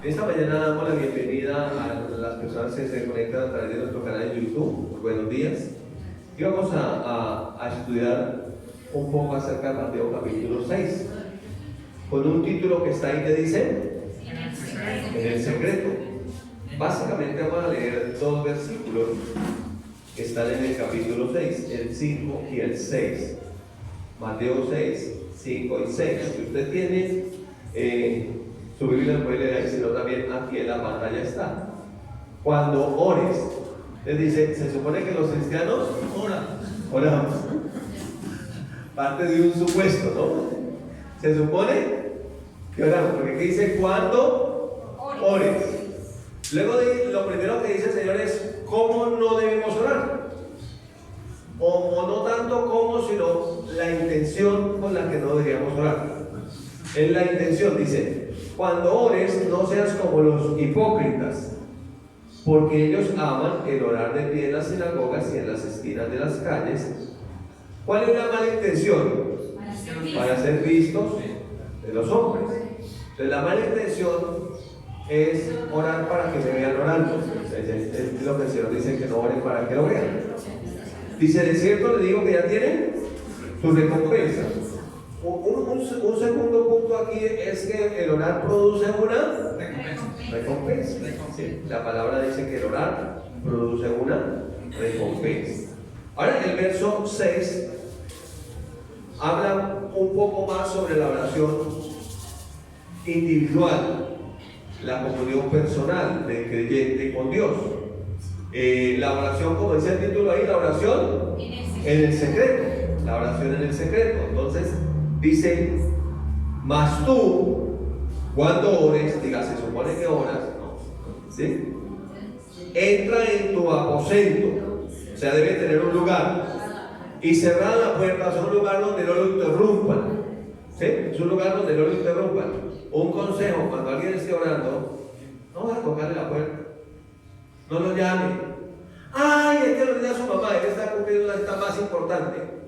Esta mañana damos la bienvenida a las personas que se conectan a través de nuestro canal de YouTube. Buenos días. Y vamos a estudiar un poco acerca de Mateo capítulo 6, con un título que está ahí que dice En el secreto. Básicamente vamos a leer dos versículos que están en el capítulo 6, el 5 y el 6. Mateo 6, 5 y 6. Si usted tiene su Biblia, lo puede leer ahí, sino también aquí en la pantalla está. Cuando ores, les dice, se supone que los cristianos oramos. Parte de un supuesto, ¿no? Se supone que oramos, porque aquí dice cuando ores. Luego lo primero que dice el Señor es cómo no debemos orar. O no tanto cómo, sino la intención con la que no deberíamos orar. Es la intención, dice, cuando ores no seas como los hipócritas, porque ellos aman el orar de pie en las sinagogas y en las esquinas de las calles. ¿Cuál es la mala intención? Para ser vistos de los hombres. Entonces la mala intención es orar para que me vean orando. Es lo que el Señor dice, que no oren para que lo vean. Dice, de cierto le digo que ya tienen su recompensa. Un segundo punto aquí es que el orar produce una recompensa. Sí, la palabra dice que el orar produce una recompensa. Ahora el verso 6 habla un poco más sobre la oración individual, la comunión personal del creyente con Dios. La oración, como dice el título ahí, la oración en el secreto. La oración en el secreto. Entonces dice, mas tú, cuando ores, diga, se supone que oras, ¿no? ¿Sí? Entra en tu aposento, o sea, debe tener un lugar, y cerrar la puerta. Es un lugar donde no lo interrumpan, ¿sí? Es un lugar donde no lo interrumpan. Un consejo, cuando alguien esté orando, no vas a tocarle la puerta, no lo llame. Ay, es que lo tenía su mamá, él está cumpliendo una cita más importante.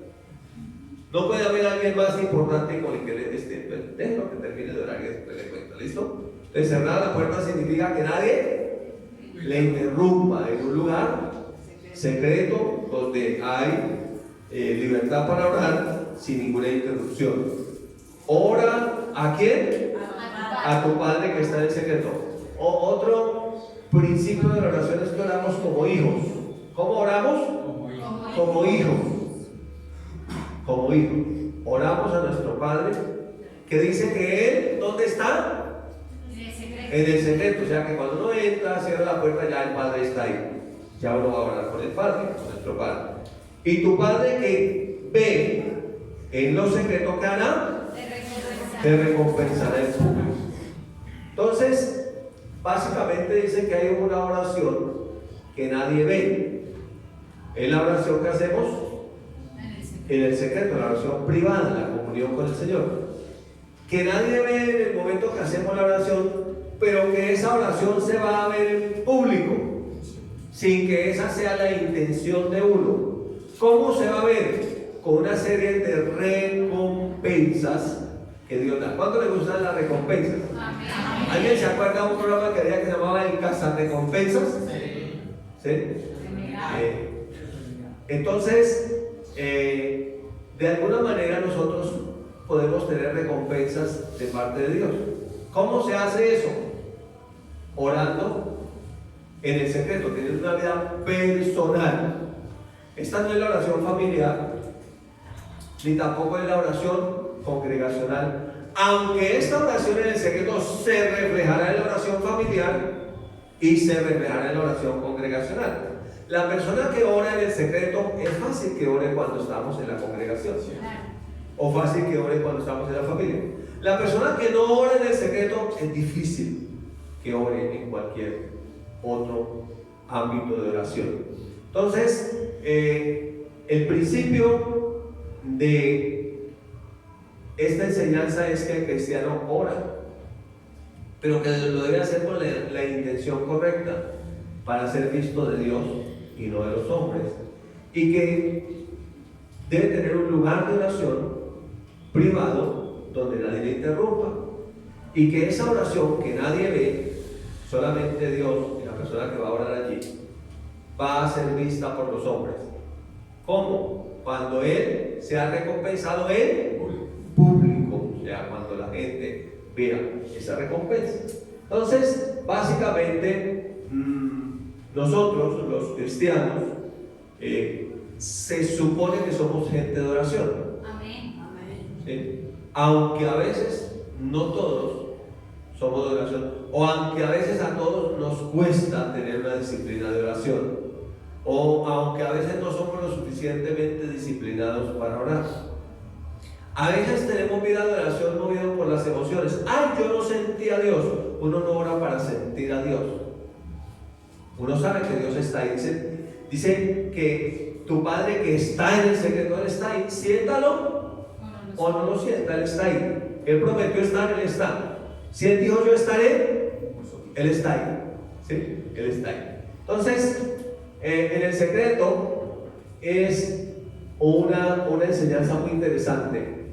No puede haber alguien más importante con el que déjelo que termine de orar y después le cuento, ¿listo? Entonces cerrar la puerta significa que nadie le interrumpa, en un lugar secreto donde hay libertad para orar sin ninguna interrupción. Ora ¿a quién? A tu Padre que está en el secreto. Otro principio de la oración es que oramos como hijos. ¿Cómo oramos? Como hijos. Como hijos. Oramos a nuestro Padre, que dice que Él, ¿dónde está? En el secreto. O sea que cuando uno entra, cierra la puerta, ya el Padre está ahí. Ya uno va a orar con el Padre, con nuestro Padre. Y tu Padre que ve en lo secreto, ¿qué hará? Te recompensará en público. Entonces, básicamente dice que hay una oración que nadie ve. Es la oración que hacemos en el secreto, la oración privada, la comunión con el Señor. Que nadie ve en el momento que hacemos la oración, pero que esa oración se va a ver en público, sin que esa sea la intención de uno. ¿Cómo se va a ver? Con una serie de recompensas que Dios da. ¿Cuánto le gustan las recompensas? ¿Alguien se acuerda de un programa que había que se llamaba El Cazarrecompensas? ¿Sí? Entonces, de alguna manera nosotros podemos tener recompensas de parte de Dios. ¿Cómo se hace eso? Orando en el secreto, teniendo una vida personal. Esta no es la oración familiar, ni tampoco es la oración congregacional. Aunque esta oración en el secreto se reflejará en la oración familiar y se reflejará en la oración congregacional. La persona que ora en el secreto, es fácil que ore cuando estamos en la congregación, ¿sí? O fácil que ore cuando estamos en la familia. La persona que no ora en el secreto, es difícil que ore en cualquier otro ámbito de oración. Entonces, el principio de esta enseñanza es que el cristiano ora, pero que lo debe hacer con la intención correcta, para ser visto de Dios y no de los hombres, y que debe tener un lugar de oración privado donde nadie le interrumpa, y que esa oración que nadie ve solamente Dios y la persona que va a orar allí va a ser vista por los hombres. ¿Cómo? Cuando Él sea recompensado en público, o sea, cuando la gente vea esa recompensa. Entonces, básicamente, nosotros, los cristianos, se supone que somos gente de oración. Amén. ¿Sí? Aunque a veces no todos somos de oración, o aunque a veces a todos nos cuesta tener una disciplina de oración, o aunque a veces no somos lo suficientemente disciplinados para orar. A veces tenemos vida de oración movido por las emociones. ¡Ay, yo no sentí a Dios! Uno no ora para sentir a Dios. Uno sabe que Dios está ahí. Dice que tu Padre que está en el secreto, Él está ahí. Siéntalo o no lo sienta, Él está ahí. Él prometió estar, Él está. Si Él dijo yo estaré, Él está ahí. ¿Sí? Él está ahí. Entonces, en el secreto es una enseñanza muy interesante.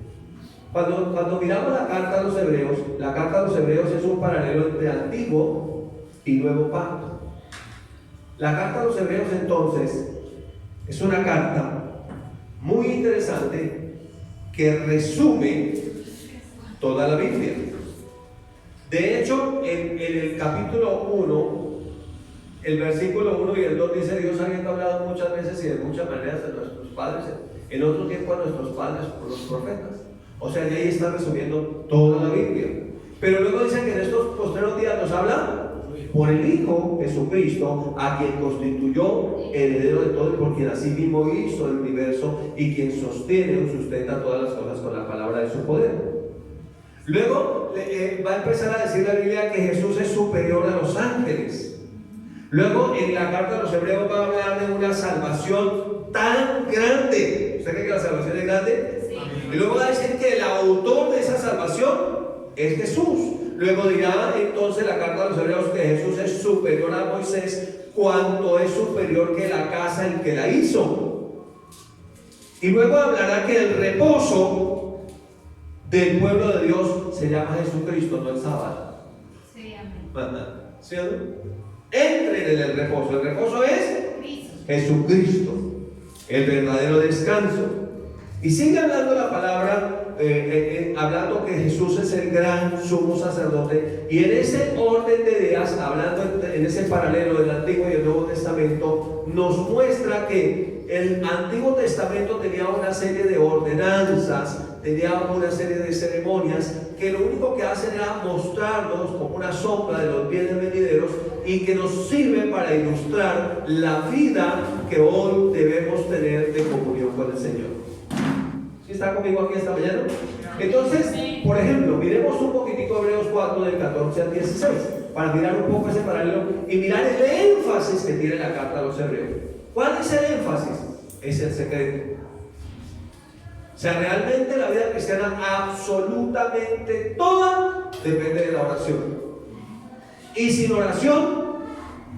Cuando miramos la carta a los hebreos es un paralelo entre Antiguo y Nuevo Pacto. La carta a los hebreos entonces es una carta muy interesante que resume toda la Biblia. De hecho, en el capítulo 1, el versículo 1 y el 2 dice: Dios habiendo hablado muchas veces y de muchas maneras a nuestros padres, en otro tiempo a nuestros padres por los profetas. O sea, y ahí está resumiendo toda la Biblia. Pero luego dice que en estos postreros días nos habla por el Hijo Jesucristo, a quien constituyó heredero de todo y por quien así mismo hizo el universo y quien sostiene o sustenta todas las cosas con la palabra de su poder. Luego va a empezar a decir la Biblia que Jesús es superior a los ángeles. Luego en la carta de los hebreos va a hablar de una salvación tan grande. ¿Usted cree que la salvación es grande? Sí. Y luego va a decir que el autor de esa salvación es Jesús. Luego dirá entonces la carta de los hebreos que Jesús es superior a Moisés, cuanto es superior que la casa en que la hizo. Y luego hablará que el reposo del pueblo de Dios se llama Jesucristo, no el sábado. Sí, amén. ¿Sí? Entren en el reposo. El reposo es Jesucristo, el verdadero descanso. Y sigue hablando la palabra, hablando que Jesús es el gran sumo sacerdote. Y en ese orden de ideas, hablando en ese paralelo del Antiguo y el Nuevo Testamento, nos muestra que el Antiguo Testamento tenía una serie de ordenanzas, tenía una serie de ceremonias que lo único que hacen era mostrarnos como una sombra de los bienes venideros y que nos sirve para ilustrar la vida que hoy debemos tener de comunión con el Señor. ¿Sí está conmigo aquí esta mañana? Entonces, por ejemplo, miremos un poquitico Hebreos 4 del 14 al 16 para mirar un poco ese paralelo y mirar el énfasis que tiene la carta a los hebreos. ¿Cuál es el énfasis? Es el secreto. O sea, realmente la vida cristiana absolutamente toda depende de la oración. Y sin oración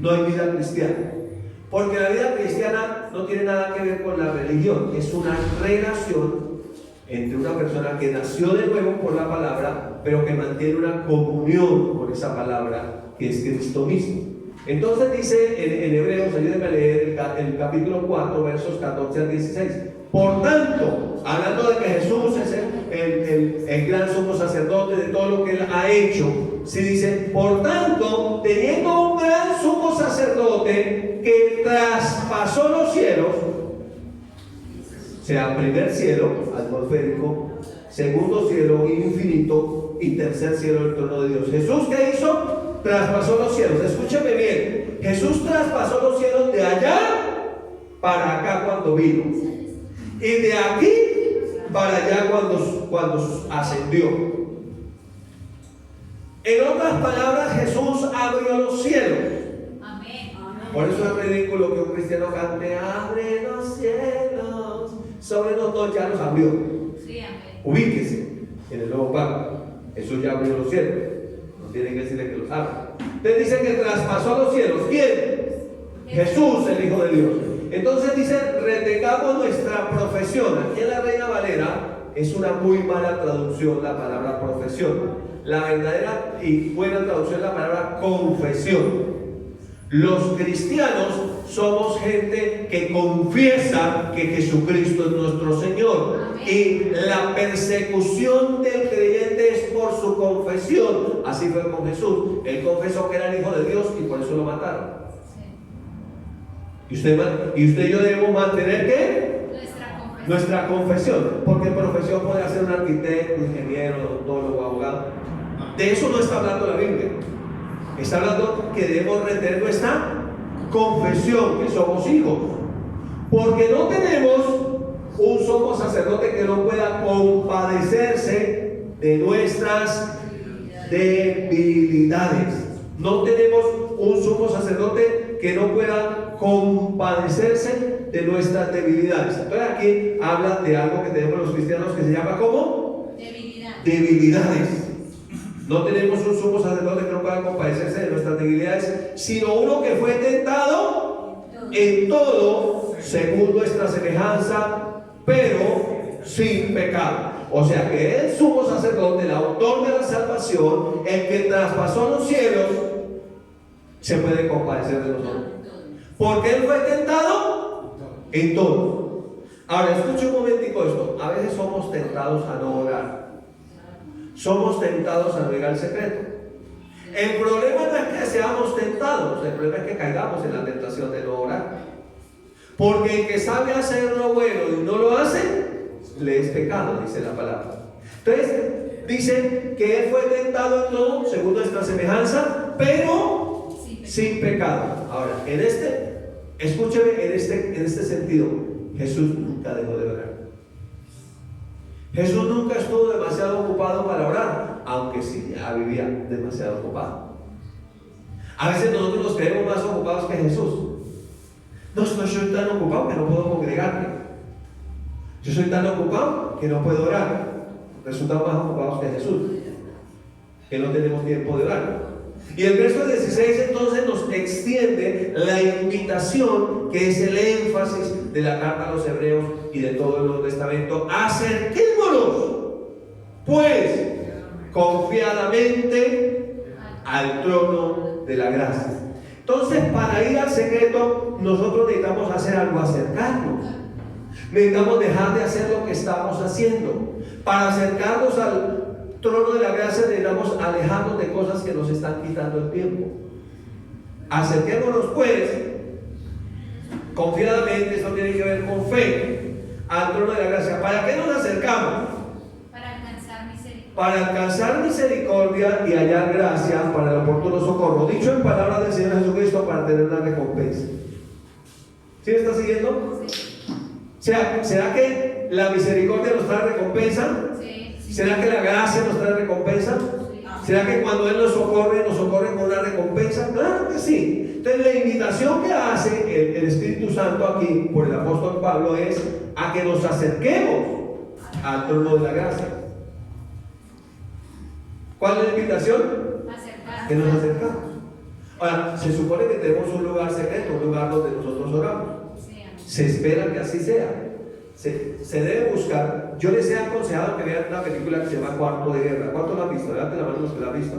no hay vida cristiana. Porque la vida cristiana no tiene nada que ver con la religión. Es una relación entre una persona que nació de nuevo por la palabra, pero que mantiene una comunión con esa palabra que es Cristo mismo. Entonces dice en Hebreos, ayúdenme a leer el capítulo 4, versos 14 al 16. Por tanto, hablando de que Jesús es el gran sumo sacerdote de todo lo que Él ha hecho, si dice, por tanto, teniendo un gran sumo sacerdote que traspasó los cielos, sea primer cielo, atmosférico, segundo cielo, infinito, y tercer cielo, el trono de Dios. ¿Jesús qué hizo? Traspasó los cielos. Escúcheme bien. Jesús traspasó los cielos de allá para acá cuando vino. Y de aquí para allá cuando ascendió. En otras palabras, Jesús abrió los cielos. Amén. Por eso es ridículo que un cristiano cante: abre los cielos sobre nosotros. Ya los abrió. Sí, amén. Ubíquese en el nuevo pacto. Jesús ya abrió los cielos. No tienen que decirle que los abra. Entonces dice que traspasó los cielos. ¿Quién? Jesús, el Hijo de Dios. Entonces dice: retengamos nuestra profesión. Aquí en la Reina Valera es una muy mala traducción la palabra profesión. la verdadera y buena traducción de la palabra confesión. Los cristianos somos gente que confiesa que Jesucristo es nuestro Señor. Amén. Y la persecución del creyente es por su confesión. Así fue con Jesús. Él confesó que era el Hijo de Dios y por eso lo mataron. Sí. Y usted y yo debemos mantener ¿qué? Nuestra confesión. Nuestra confesión. Porque profesión puede ser un arquitecto, ingeniero, odontólogo, abogado. De eso no está hablando la Biblia. Está hablando que debemos retener nuestra confesión, que somos hijos. Porque no tenemos un sumo sacerdote que no pueda compadecerse de nuestras debilidades. No tenemos un sumo sacerdote que no pueda compadecerse de nuestras debilidades. Entonces aquí habla de algo que tenemos los cristianos que se llama ¿cómo? Debilidades. No tenemos un sumo sacerdote que no pueda compadecerse de nuestras debilidades, sino uno que fue tentado en todo según nuestra semejanza, pero sin pecado. O sea que el sumo sacerdote, el autor de la salvación, el que traspasó los cielos, se puede compadecer de nosotros. Porque él fue tentado en todo. Ahora escuche un momentico esto. A veces somos tentados a no orar. Somos tentados a no ir al secreto. El problema no es que seamos tentados, el problema es que caigamos en la tentación de no orar. Porque el que sabe hacer lo bueno y no lo hace, le es pecado, dice la palabra. Entonces, dice que él fue tentado en todo, según nuestra semejanza, pero sin pecado. Ahora, escúcheme en este sentido, Jesús nunca dejó de orar. Jesús nunca estuvo demasiado ocupado para orar, aunque sí ya vivía demasiado ocupado. A veces nosotros nos creemos más ocupados que Jesús. No soy tan ocupado que no puedo congregarme. Yo soy tan ocupado que no puedo orar. Resultamos más ocupados que Jesús, que no tenemos tiempo de orar. Y el verso 16 entonces nos extiende la invitación, que es el énfasis de la carta a los hebreos y de todo el Nuevo Testamento. Acerquémonos pues confiadamente al trono de la gracia. Entonces, para ir al secreto nosotros necesitamos hacer algo, acercarnos. Necesitamos dejar de hacer lo que estamos haciendo. Para acercarnos al trono de la gracia necesitamos alejarnos de cosas que nos están quitando el tiempo. Acerquémonos pues confiadamente, eso tiene que ver con fe, al trono de la gracia. ¿Para qué nos acercamos? Para alcanzar misericordia. Para alcanzar misericordia y hallar gracia para el oportuno socorro. Dicho en palabras del Señor Jesucristo, para tener una recompensa. ¿Sí me está siguiendo? Sí. ¿Será que la misericordia nos trae recompensa? Sí. ¿Será que la gracia nos trae recompensa? ¿Será que cuando Él nos socorre con una recompensa? Claro que sí. Entonces la invitación que hace el Espíritu Santo aquí por el apóstol Pablo es a que nos acerquemos al trono de la gracia. ¿Cuál es la invitación? Acercarnos. Que nos acercamos. Ahora, se supone que tenemos un lugar secreto, un lugar donde nosotros oramos. Sí, amén. Se espera que así sea. Se debe buscar. Yo les he aconsejado que vean una película que se llama Cuarto de Guerra. ¿Cuántos la han visto? Levanten la mano los que la han visto.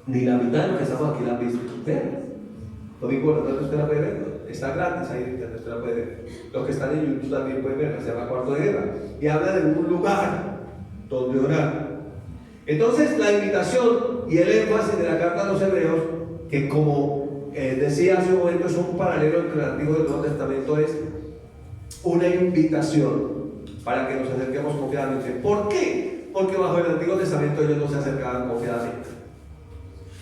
Ni la mitad de los que estamos aquí la han visto. Vean. Domingo por la tarde usted la puede ver. Está gratis ahí en internet, usted la puede ver. Los que están en YouTube también pueden verla. Se llama Cuarto de Guerra. Y habla de un lugar donde orar. Entonces la invitación y el énfasis de la carta a los hebreos, que como decía hace un momento, es un paralelo entre el Antiguo y el Nuevo Testamento, es una invitación para que nos acerquemos confiadamente. ¿Por qué? Porque bajo el Antiguo Testamento ellos no se acercaban confiadamente.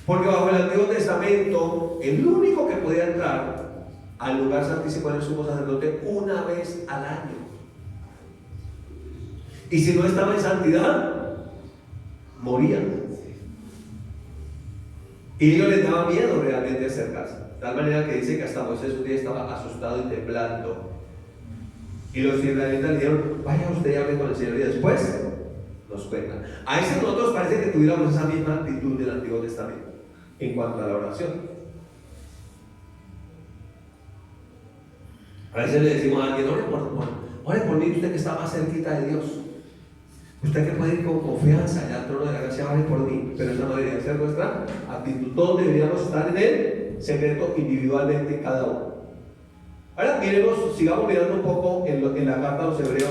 Porque bajo el Antiguo Testamento el único que podía entrar al lugar santísimo era el sumo sacerdote una vez al año. Y si no estaba en santidad, morían. Y ellos les daba miedo realmente acercarse. De tal manera que dice que hasta Moisés un día estaba asustado y temblando. Y los israelitas le dijeron: vaya usted y hable con el Señor y después nos cuenta. A veces nosotros parece que tuviéramos esa misma actitud del Antiguo Testamento en cuanto a la oración. A veces le decimos a alguien: ore por mí, usted que está más cerquita de Dios. Usted que puede ir con confianza, allá al trono de la gracia baje por mí, pero esa no debería ser nuestra actitud. Todos deberíamos estar en el secreto individualmente cada uno. Ahora sigamos mirando un poco en la carta a los Hebreos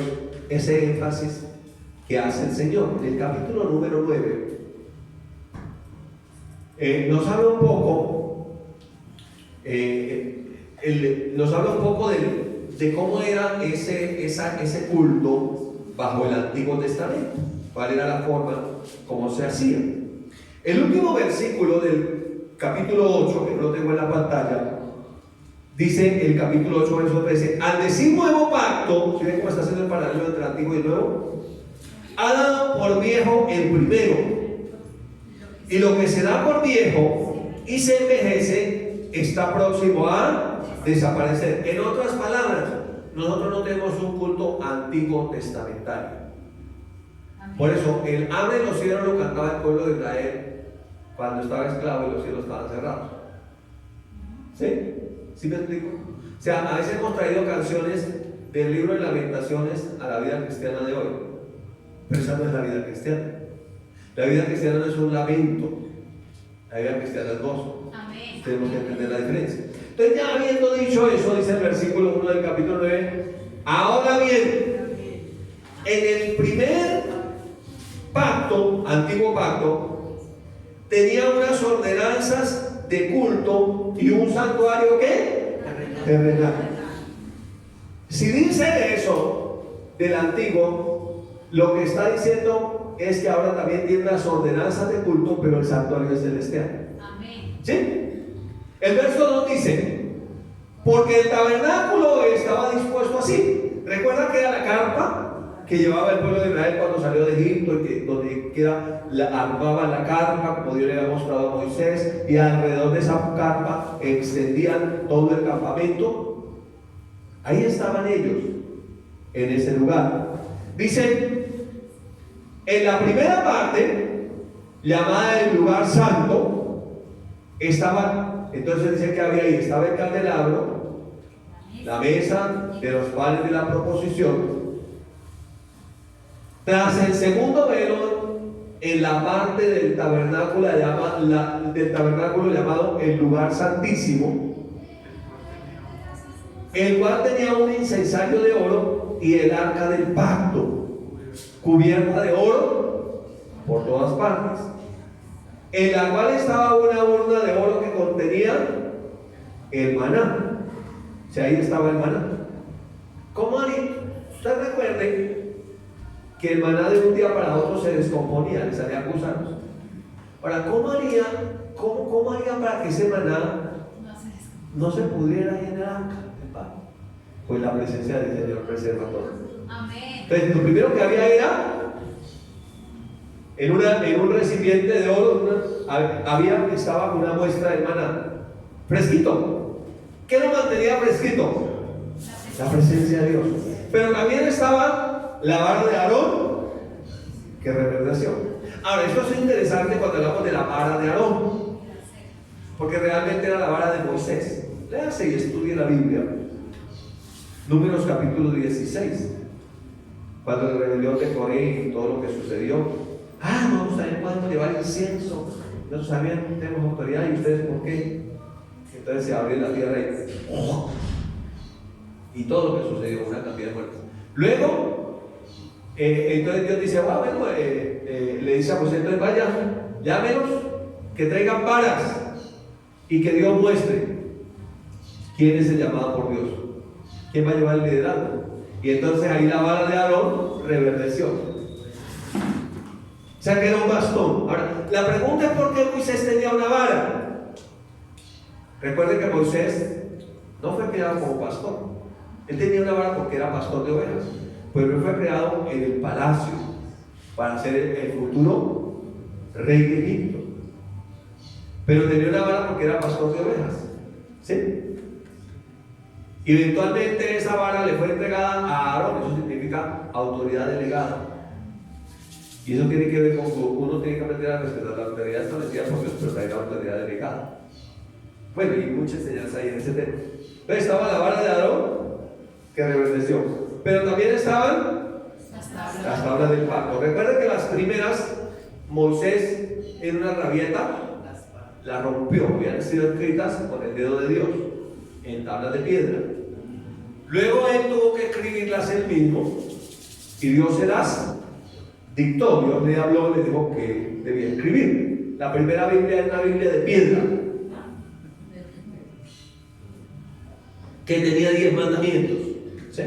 ese énfasis que hace el Señor. En el capítulo número 9 nos habla un poco de cómo era ese culto bajo el Antiguo Testamento, cuál era la forma como se hacía. El último versículo del capítulo 8, que no lo tengo en la pantalla, dice el capítulo 8, verso 13: al decir nuevo pacto, ¿sí ven cómo está haciendo el paralelo entre el antiguo y el nuevo? Ha dado por viejo el primero, y lo que se da por viejo y se envejece está próximo a desaparecer. En otras palabras, nosotros no tenemos un culto antiguo testamentario. Por eso el abre los cielos lo cantaba el pueblo de Israel cuando estaba esclavo y los cielos estaban cerrados. ¿Sí? ¿Sí me explico? O sea, a veces hemos traído canciones del libro de Lamentaciones a la vida cristiana de hoy, pero esa no es la vida cristiana. La vida cristiana no es un lamento, la vida cristiana es gozo. Amén. Tenemos que entender la diferencia. Entonces, ya habiendo dicho eso, dice el versículo 1 del capítulo 9: ahora bien, en el primer pacto, antiguo pacto, tenía unas ordenanzas de culto y un santuario ¿qué? Terrenal. Si dice eso del antiguo, lo que está diciendo es que ahora también tiene unas ordenanzas de culto, pero el santuario es celestial. Amén. ¿Sí? El verso 2 dice: porque el tabernáculo estaba dispuesto así. ¿Recuerdan que era la carpa que llevaba el pueblo de Israel cuando salió de Egipto, y que donde armaban la carpa, como Dios le había mostrado a Moisés, y alrededor de esa carpa extendían todo el campamento? Ahí estaban ellos, en ese lugar. Dice, en la primera parte, llamada el lugar santo, estaba, entonces dice que había ahí, estaba el candelabro, la mesa de los panes de la proposición. Tras el segundo velo, en la parte del tabernáculo, llamado el lugar santísimo, el cual tenía un incensario de oro y el arca del pacto, cubierta de oro por todas partes, en la cual estaba una urna de oro que contenía el maná. O sea, ahí estaba el maná. ¿Cómo haría? Usted recuerde que el maná de un día para otro se descomponía, le salían gusanos. Ahora, ¿cómo haría para que ese maná no se pudriera ahí en el arca? Pues la presencia del Señor preserva todo. Amén. Entonces, lo primero que había era en un recipiente de oro, estaba una muestra de maná fresquito. ¿Qué lo mantenía fresquito? La presencia de Dios. Pero también estaba la vara de Aarón, que reverdeció. Ahora, esto es interesante cuando hablamos de la vara de Aarón, porque realmente era la vara de Moisés. Léase y estudie la Biblia. Números capítulo 16, cuando la rebelión de Coré y todo lo que sucedió. Nosotros también podemos llevar incienso, nosotros también tenemos autoridad, y ustedes ¿por qué? Entonces se abrió la tierra y todo lo que sucedió, una cantidad de muertes. Luego, entonces Dios dice, le dice a José, entonces vaya, llámenos, que traigan varas y que Dios muestre quién es el llamado por Dios. ¿Quién va a llevar el liderazgo? Y entonces ahí la vara de Aarón reverdeció. O sea que era un bastón. Ahora, la pregunta es por qué Moisés tenía una vara. Recuerden que Moisés no fue creado como pastor. Él tenía una vara porque era pastor de ovejas. Pues él fue creado en el palacio para ser el futuro rey de Egipto. Pero tenía una vara porque era pastor de ovejas. ¿Sí? Y eventualmente esa vara le fue entregada a Aarón. Eso significa autoridad delegada. Y eso tiene que ver con que uno tiene que aprender a respetar la autoridad establecida por Dios, pero también la autoridad delegada. Bueno, y muchas enseñanzas ahí en ese tema. Entonces estaba la vara de Aarón, que reverdeció. Pero también estaban Las tablas del pacto. Recuerden que las primeras, Moisés en una rabieta la rompió, habían sido escritas con el dedo de Dios en tablas de piedra. Luego él tuvo que escribirlas él mismo y Dios se las dictó. Dios le habló y le dijo que debía escribir. La primera Biblia es una Biblia de piedra que tenía 10 mandamientos, ¿sí?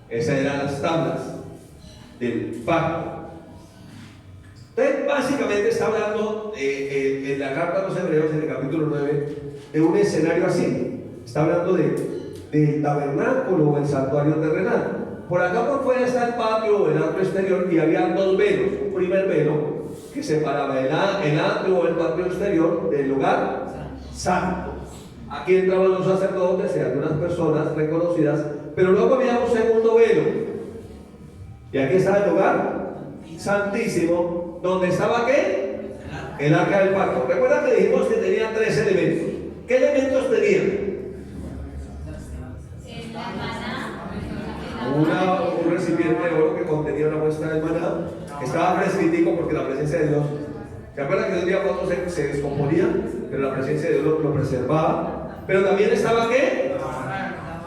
Esas eran las tablas del pacto. Entonces, básicamente está hablando en la carta a los Hebreos, en el capítulo 9, de un escenario así. Está hablando del tabernáculo o el santuario terrenal. Por acá por fuera está el patio o el atrio exterior y había dos velos. Un primer velo que separaba el atrio o el patio exterior del lugar santo. Aquí entraban los sacerdotes y algunas personas reconocidas, pero luego había un segundo velo. Y aquí está el lugar santísimo, donde estaba ¿qué? El arca del pacto. Recuerda que dijimos que tenía 3 elementos. ¿Qué elementos tenía? Un recipiente de oro que contenía una muestra del maná, que estaba fresquitico porque la presencia de Dios. ¿Se acuerdan que de un día a otro se descomponía? Pero la presencia de Dios lo preservaba. Pero también estaba ¿qué?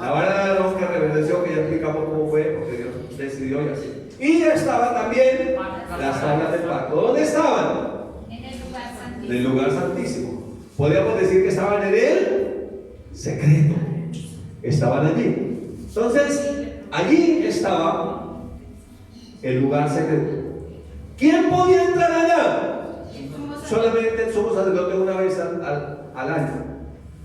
La vara de Aarón que reverdeció, que ya explicamos cómo fue, porque Dios decidió y así. Y estaba también las tablas del pacto. ¿Dónde estaban? En el lugar santísimo. En el lugar santísimo. Podríamos decir que estaban en el secreto. Estaban allí. Entonces, allí estaba el lugar secreto. ¿Quién podía entrar allá? Solamente el sumo sacerdote una vez al año,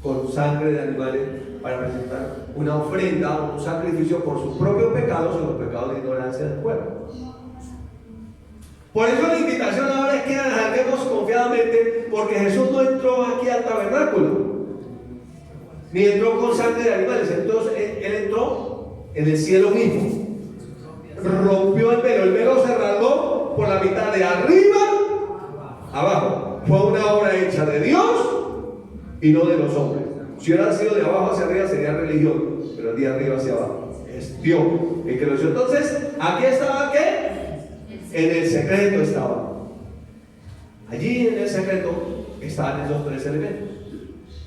con sangre de animales, para presentar una ofrenda o un sacrificio por sus propios pecados o los pecados de ignorancia del pueblo. Por eso la invitación ahora es que arranquemos confiadamente, porque Jesús no entró aquí al tabernáculo, ni entró con sangre de animales. Entonces él entró en el cielo mismo, rompió el velo se rasgó por la mitad, de arriba abajo. Fue una obra hecha de Dios y no de los hombres. Si hubiera sido de abajo hacia arriba sería religión, pero de arriba hacia abajo es Dios el que lo hizo. Entonces, ¿aquí estaba qué? En el secreto estaba. Allí en el secreto estaban esos 3 elementos.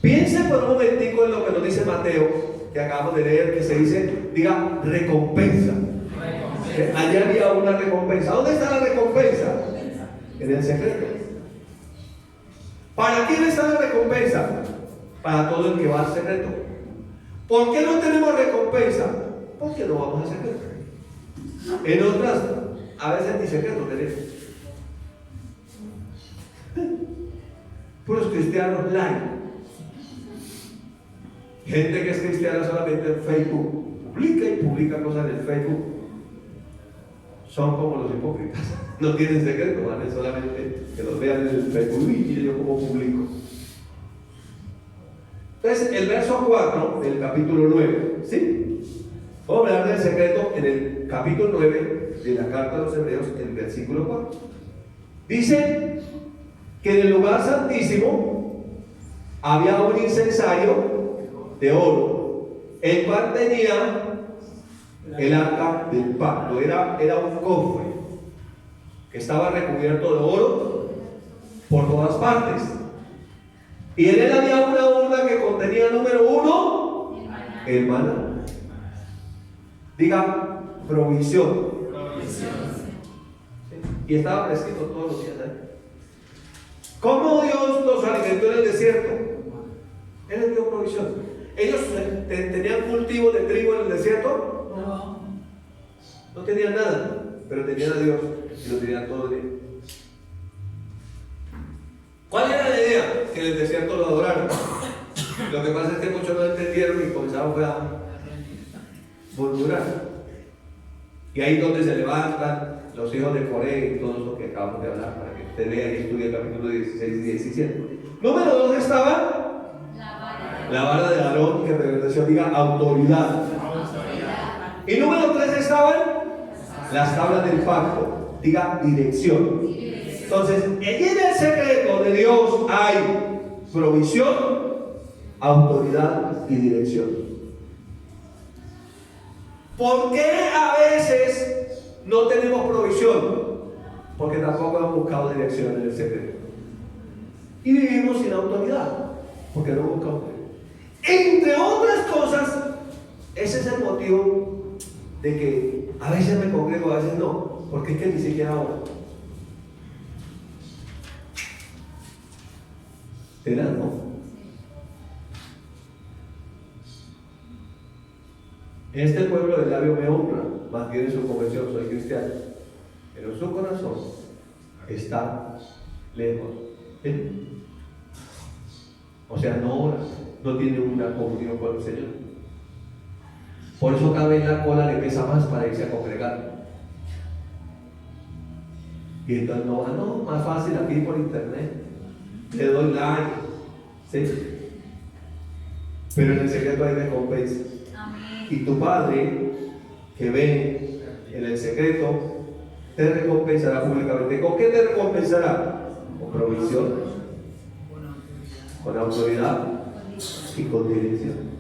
Piensen por un momentico en lo que nos dice Mateo, que acabamos de leer, que se dice, diga, recompensa. Allí había una recompensa. ¿Dónde está la recompensa? En el secreto. ¿Para quién está la recompensa? Para todo el que va al secreto. ¿Por qué no tenemos recompensa? Porque no vamos al secreto. En otras, a veces ni secreto tenemos. Puros cristianos light. Gente que es cristiana solamente en Facebook. Publica cosas en el Facebook. Son como los hipócritas. No tienen secreto, ¿vale? Solamente que los vean en el Facebook y yo como publico. Entonces, el verso 4 del capítulo 9, ¿sí? Vamos a hablar del secreto en el capítulo 9 de la carta a los Hebreos, el versículo 4. Dice que en el lugar santísimo había un incensario de oro, el cual tenía el arca del pacto. Era un cofre que estaba recubierto de oro por todas partes. Y en él había una urna que contenía, número 1, el maná. Diga, provisión. Y estaba fresquito todos los días, ¿Cómo Dios los alimentó en el desierto? Él les dio provisión. ¿Ellos tenían cultivos de trigo en el desierto? No tenían nada, pero tenían a Dios y lo tenían todo el día. ¿Cuál era la idea? Que en el desierto lo adoraron. Lo que pasa es que muchos no entendieron y comenzaron a murmurar. Y ahí es donde se levantan los hijos de Coré y todo eso que acabamos de hablar, para que usted lea y estudie el capítulo 16 y 17. Número 2 estaba la vara de Aarón, que reverdeció, diga, autoridad. Y número 3 estaban las tablas del pacto, diga, dirección. Entonces, en el secreto de Dios hay provisión, autoridad y dirección. ¿Por qué a veces no tenemos provisión, porque tampoco hemos buscado dirección en el secreto. Y vivimos sin autoridad, porque no buscamos. Entre otras cosas, ese es el motivo de que a veces me congrego, a veces no, porque es que ni siquiera ahora. ¿Era no? Este pueblo del labio me honra, mantiene su conversión, soy cristiano, pero su corazón está lejos. O sea, no ora, no tiene una comunión con el Señor. Por eso cada vez la cola le pesa más para irse a congregar. Y entonces no, más fácil aquí por internet, le doy like, ¿sí? Pero en el secreto hay recompensa. Y tu Padre, que ve en el secreto, te recompensará públicamente. ¿Con qué te recompensará? Con provisión, con autoridad y con dirección.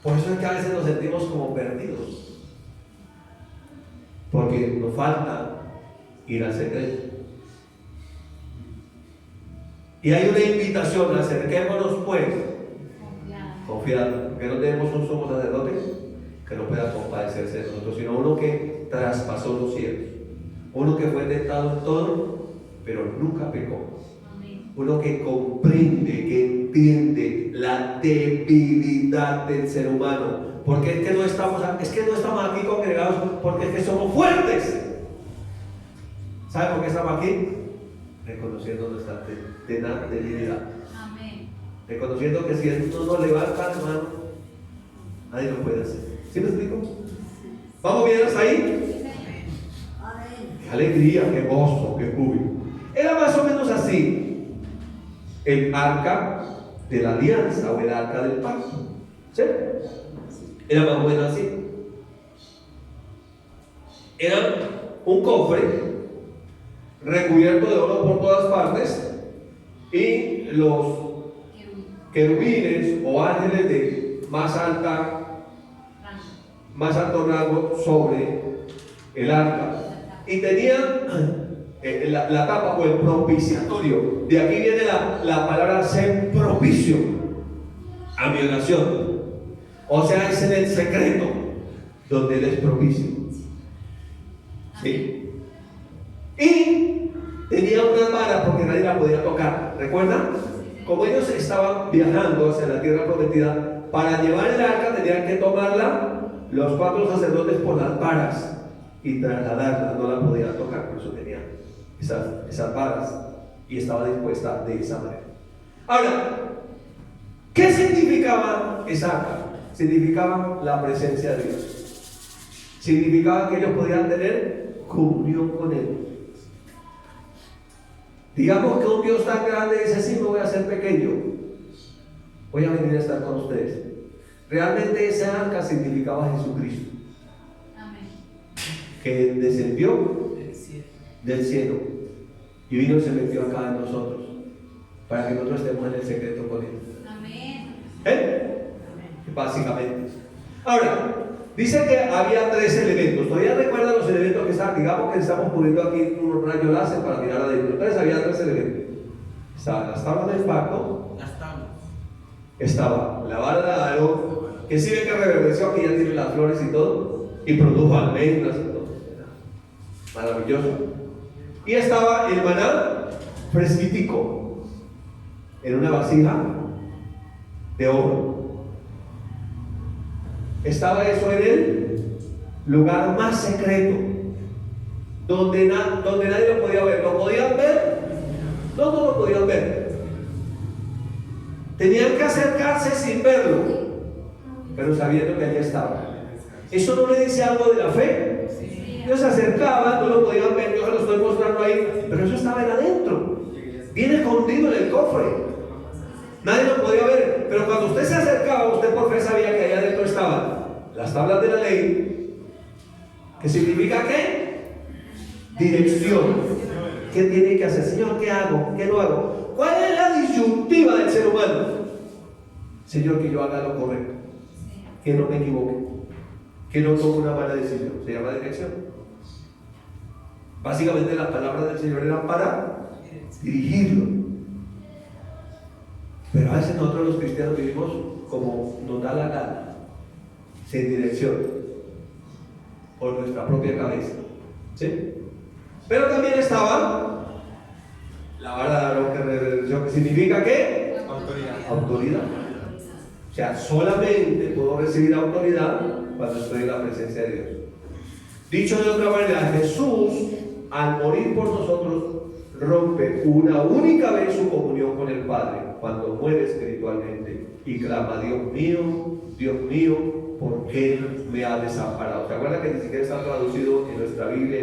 Por eso es que a veces nos sentimos como perdidos, porque nos falta ir al secreto. Y hay una invitación: acerquémonos pues confiando, que no tenemos un sumo sacerdote que no pueda compadecerse de nosotros, sino uno que traspasó los cielos, uno que fue tentado en todo, pero nunca pecó. Uno que comprende, que entiende la debilidad del ser humano, porque es que no estamos aquí congregados porque es que somos fuertes. ¿Sabe por qué estamos aquí? Reconociendo nuestra debilidad. Reconociendo que si uno no levanta la mano, nadie lo puede hacer. ¿Sí me explico? ¿Vamos bien hasta ahí? Qué alegría, qué gozo, qué júbilo. Era más o menos así el arca de la alianza o el arca del pacto. ¿Sí? Era más o menos así. Era un cofre recubierto de oro por todas partes y los querubines o ángeles de más alto rango sobre el arca, y tenían la tapa o el propiciatorio. De aquí viene la palabra ser propicio a mi oración. O sea, es en el secreto donde Él es propicio. ¿Sí? Y tenía unas varas porque nadie la podía tocar. ¿Recuerdan? Como ellos estaban viajando hacia la tierra prometida, para llevar el arca tenían que tomarla los 4 sacerdotes por las varas y trasladarla. No la podían tocar, por eso tenían esas varas y estaba dispuesta de esa manera. Ahora, ¿qué significaba esa arca? Significaba la presencia de Dios. Significaba que ellos podían tener comunión con Él. Digamos que un Dios tan grande dice: sí, me voy a hacer pequeño, voy a venir a estar con ustedes. Realmente esa arca significaba a Jesucristo. Amén. Que descendió del cielo y vino y se metió acá en nosotros, para que nosotros estemos en el secreto con Él. Amén. Básicamente. Ahora, dice que había 3 elementos. ¿Todavía recuerdan los elementos que están? Digamos que estamos poniendo aquí un rayo láser para mirar adentro. Entonces había 3 elementos. Estaban las tablas del pacto. Estaba la vara de Aarón, que sí ve que reverdeció, aquí ya tiene las flores y todo, y produjo almendras y todo. Maravilloso. Y estaba el maná fresquitico en una vasija de oro. Estaba eso en el lugar más secreto, donde nadie lo podía ver. ¿Lo podían ver? No lo podían ver. Tenían que acercarse sin verlo, pero sabiendo que allí estaba. ¿Eso no le dice algo de la fe? Ellos se acercaban, no lo podían ver, yo se lo estoy mostrando ahí, pero eso estaba en adentro, bien escondido en el cofre. Nadie lo podía ver, pero cuando usted se acercaba, usted por fe sabía que allá adentro estaban las tablas de la ley, que significa ¿qué? Dirección. ¿Qué tiene que hacer? Señor, ¿qué hago? ¿Qué no hago? ¿Cuál es la disyuntiva del ser humano? Señor, que yo haga lo correcto, que no me equivoque. que no tome una mala decisión. Se llama dirección. Básicamente las palabras del Señor eran para dirigirlo. Pero a veces nosotros los cristianos vivimos como nos da la gana, sin dirección, por nuestra propia cabeza. ¿Sí? Pero también estaba la vara de Aarón, que significa ¿qué? Autoridad. O sea, solamente puedo recibir autoridad cuando estoy en la presencia de Dios. Dicho de otra manera, Jesús, al morir por nosotros, rompe una única vez su comunión con el Padre cuando muere espiritualmente y clama: Dios mío, ¿por qué me ha desamparado? ¿Se acuerdan que ni siquiera está traducido en nuestra Biblia?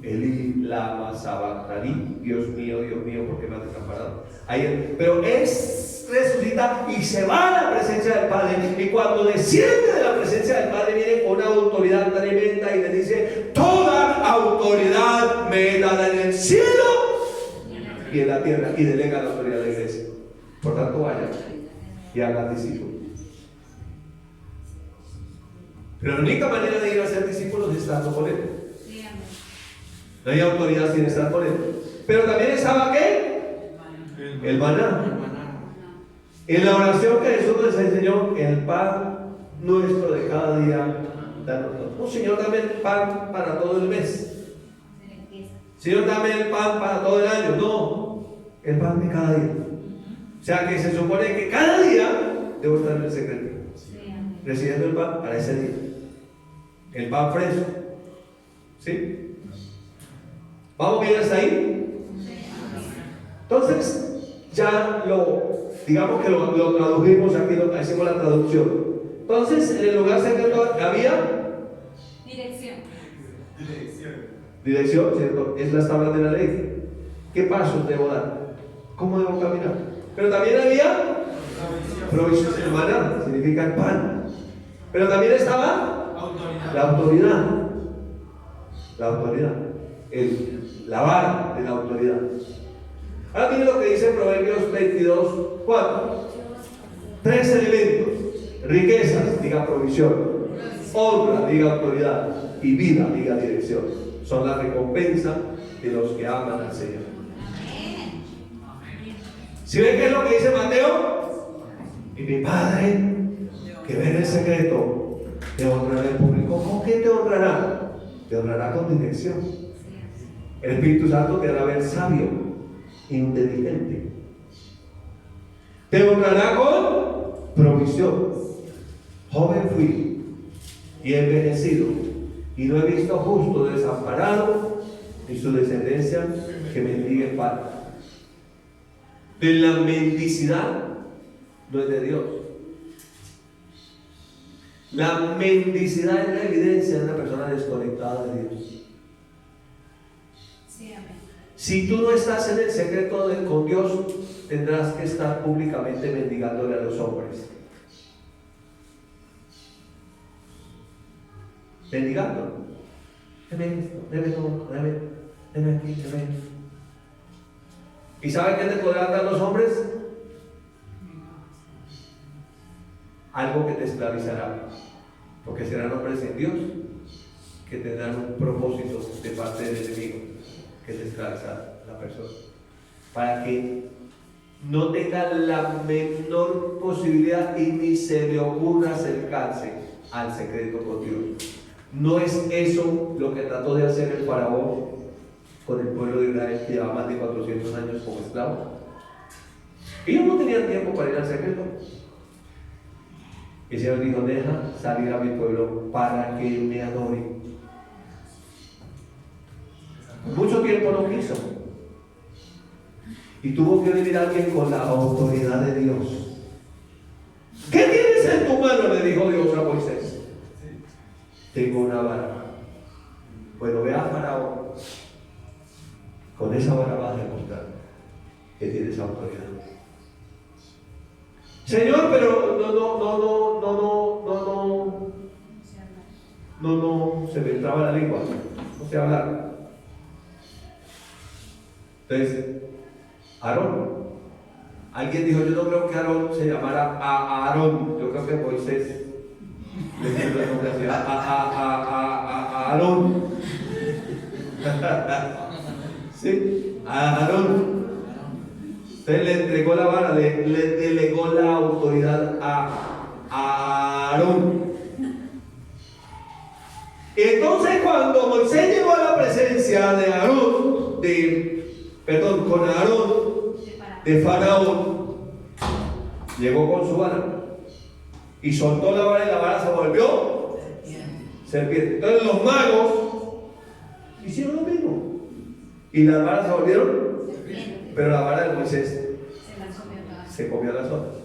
Elí, lama sabactani, Dios mío, ¿por qué me has desamparado? Pero es resucita y se va a la presencia del Padre, y cuando desciende de la presencia del Padre viene con una autoridad tremenda y le dice: toda autoridad me es dada en el cielo y en la tierra, y delega la autoridad de la iglesia. Por tanto, vayan y hagan discípulos. Pero la única manera de ir a ser discípulos es estando con Él. No hay autoridad sin estar con Él. Pero también estaba ¿qué? El maná. En la oración que Jesús les enseñó: el pan nuestro de cada día, danos. Señor, dame el pan para todo el mes. Señor, dame el pan para todo el año. No, el pan de cada día. O sea que se supone que cada día debo estar en el secreto, recibiendo el pan para ese día. El pan fresco. ¿Sí? ¿Vamos bien hasta ahí? Entonces, ya digamos que lo tradujimos aquí, hicimos la traducción. Entonces, en el lugar secreto había dirección, ¿cierto? Es las tablas de la ley. ¿Qué pasos debo dar? ¿Cómo debo caminar? Pero también había provisión. El maná significa el pan. Pero también estaba la autoridad. La autoridad. La vara de la autoridad. Ahora miren lo que dice Proverbios 22, 4. 3 elementos: riquezas, diga provisión; honra, diga autoridad; y vida, diga dirección. Son la recompensa de los que aman al Señor. ¿Sí ven qué es lo que dice Mateo? Y mi Padre que ve en el secreto te honrará en público. ¿Con qué te honrará? Te honrará con dirección. El Espíritu Santo te hará ver sabio, inteligente. Te honrará con provisión. Joven fui y envejecido, y no he visto justo desamparado, ni su descendencia que mendigue pan. De la mendicidad no es de Dios. La mendicidad es la evidencia de una persona desconectada de Dios. Si tú no estás en el secreto con Dios, tendrás que estar públicamente mendigándole a los hombres. Mendigando. Deme esto, deme todo, deme aquí, deme. ¿Y saben qué te podrán dar los hombres? Algo que te esclavizará. Porque serán hombres en Dios que tendrán un propósito de parte del enemigo, que te esclavizará la persona, para que no tenga la menor posibilidad y ni se le ocurra acercarse al secreto con Dios. ¿No es eso lo que trató de hacer el faraón con el pueblo de Israel, que llevaba más de 400 años como esclavos? Ellos no tenían tiempo para ir al secreto. El Señor dijo: deja salir a mi pueblo para que me adore. Mucho tiempo no quiso, y tuvo que venir alguien con la autoridad de Dios. ¿Qué tienes en tu mano?, le dijo Dios a Moisés. Tengo una vara. Bueno, ve a Faraón, con esa vara vas a demostrar que tienes autoridad. Señor, pero no, se me entraba la lengua, no sé hablar. Entonces, Aarón. Alguien dijo: yo no creo que Aarón se llamara Aarón, yo creo que Moisés. Le escribió el nombre así, a Aarón. ¿Sí? A Aarón. Entonces le entregó la vara, le delegó la autoridad a Aarón. Entonces cuando Moisés llegó a la presencia de Aarón, con Aarón, de Faraón, llegó con su vara y soltó la vara y la vara se volvió serpiente. Entonces los magos hicieron lo mismo y las varas se volvieron, pero la vara de Moisés se comió las otras.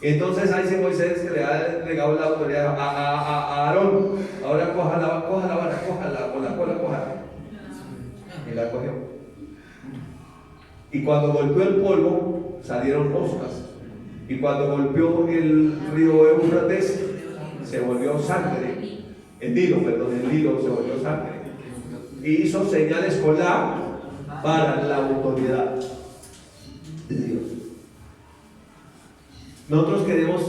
Entonces ahí dice Moisés que le ha entregado la autoridad a Aarón. Ahora coja la vara, cójala con la cola, cójala. Y la cogió. Y cuando golpeó el polvo, salieron moscas. Y cuando golpeó el río Éufrates, se volvió sangre. El Nilo se volvió sangre. Y hizo señales con la vara, la autoridad de Dios. Nosotros queremos